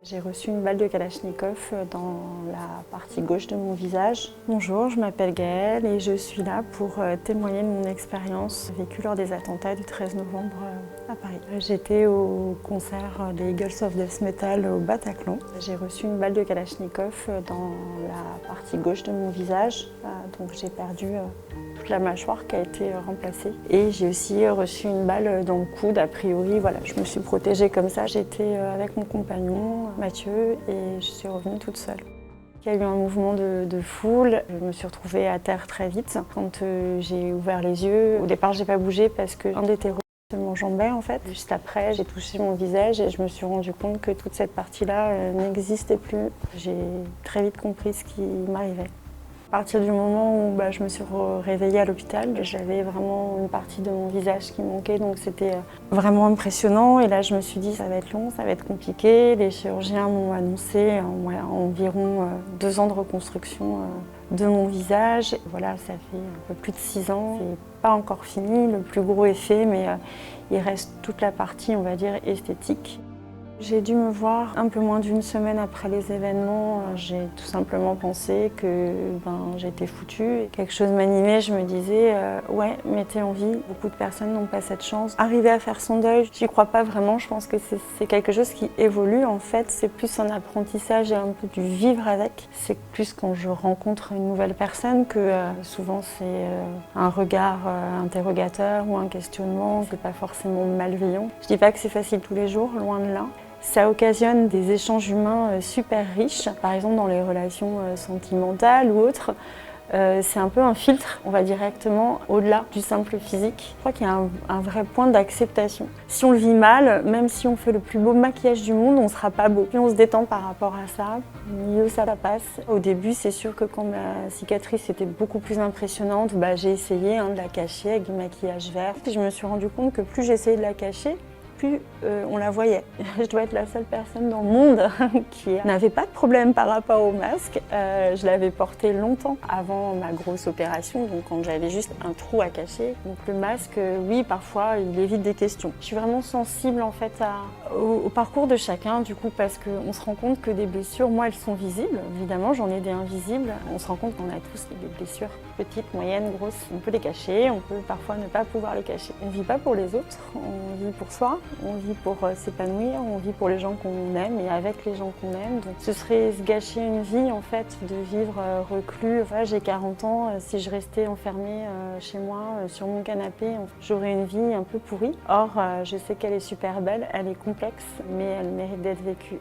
J'ai reçu une balle de Kalachnikov dans la partie gauche de mon visage. Bonjour, je m'appelle Gaëlle et je suis là pour témoigner de mon expérience vécue lors des attentats du 13 novembre à Paris. J'étais au concert des Eagles of Death Metal au Bataclan. J'ai reçu une balle de Kalachnikov dans la partie gauche de mon visage, donc j'ai perdu toute la mâchoire qui a été remplacée. Et j'ai aussi reçu une balle dans le coude. A priori, voilà, je me suis protégée comme ça. J'étais avec mon compagnon, Mathieu, et je suis revenue toute seule. Il y a eu un mouvement de foule. Je me suis retrouvée à terre très vite. Quand j'ai ouvert les yeux, au départ, j'ai pas bougé parce qu'un des terroristes m'enjambait en fait. Juste après, j'ai touché mon visage et je me suis rendu compte que toute cette partie-là n'existait plus. J'ai très vite compris ce qui m'arrivait. À partir du moment où je me suis réveillée à l'hôpital, j'avais vraiment une partie de mon visage qui manquait, donc c'était vraiment impressionnant. Et là, je me suis dit, ça va être long, ça va être compliqué. Les chirurgiens m'ont annoncé environ 2 ans de reconstruction de mon visage. Voilà, ça fait un peu plus de 6 ans. C'est pas encore fini, le plus gros est fait, mais il reste toute la partie, on va dire, esthétique. J'ai dû me voir un peu moins d'1 semaine après les événements. J'ai tout simplement pensé que j'étais foutue. Quelque chose m'animait, je me disais ouais, mais t'es en vie. Beaucoup de personnes n'ont pas cette chance. Arriver à faire son deuil, j'y crois pas vraiment. Je pense que c'est quelque chose qui évolue. En fait, c'est plus un apprentissage et un peu du vivre avec. C'est plus quand je rencontre une nouvelle personne que souvent c'est un regard interrogateur ou un questionnement. C'est pas forcément malveillant. Je dis pas que c'est facile tous les jours, loin de là. Ça occasionne des échanges humains super riches, par exemple dans les relations sentimentales ou autres. C'est un peu un filtre, on va directement au-delà du simple physique. Je crois qu'il y a un vrai point d'acceptation. Si on le vit mal, même si on fait le plus beau maquillage du monde, on ne sera pas beau. Puis on se détend par rapport à ça, mieux ça passe. Au début, c'est sûr que quand ma cicatrice était beaucoup plus impressionnante, j'ai essayé de la cacher avec du maquillage vert. Et je me suis rendu compte que plus j'essayais de la cacher, plus on la voyait. Je dois être la seule personne dans le monde qui n'avait pas de problème par rapport au masque. Je l'avais porté longtemps avant ma grosse opération, donc quand j'avais juste un trou à cacher. Donc le masque, oui, parfois, il évite des questions. Je suis vraiment sensible en fait au parcours de chacun, du coup, parce qu'on se rend compte que des blessures, moi, elles sont visibles. Évidemment, j'en ai des invisibles. On se rend compte qu'on a tous des blessures petites, moyennes, grosses. On peut les cacher, on peut parfois ne pas pouvoir les cacher. On ne vit pas pour les autres, on vit pour soi. On vit pour s'épanouir, on vit pour les gens qu'on aime et avec les gens qu'on aime. Donc ce serait se gâcher une vie en fait, de vivre reclus. Enfin, j'ai 40 ans, si je restais enfermée chez moi, sur mon canapé, j'aurais une vie un peu pourrie. Or, je sais qu'elle est super belle, elle est complexe, mais elle mérite d'être vécue.